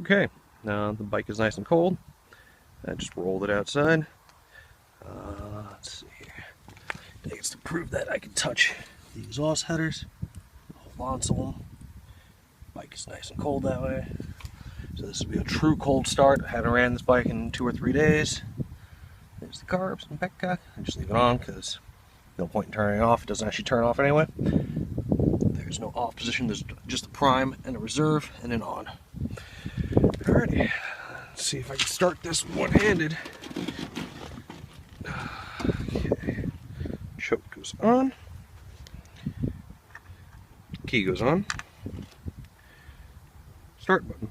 Okay, now the bike is nice and cold. I just rolled it outside. Let's see here. I think it's to prove that I can touch the exhaust headers, hold on to them. Bike is nice and cold that way. So this will be a true cold start. I haven't ran this bike in 2 or 3 days. There's the carbs and petcock. I just leave it on because no point in turning it off. It doesn't actually turn off anyway. There's no off position. There's just a prime and a reserve and an on. Alrighty, let's see if I can start this one-handed. Okay, choke goes on, key goes on, start button.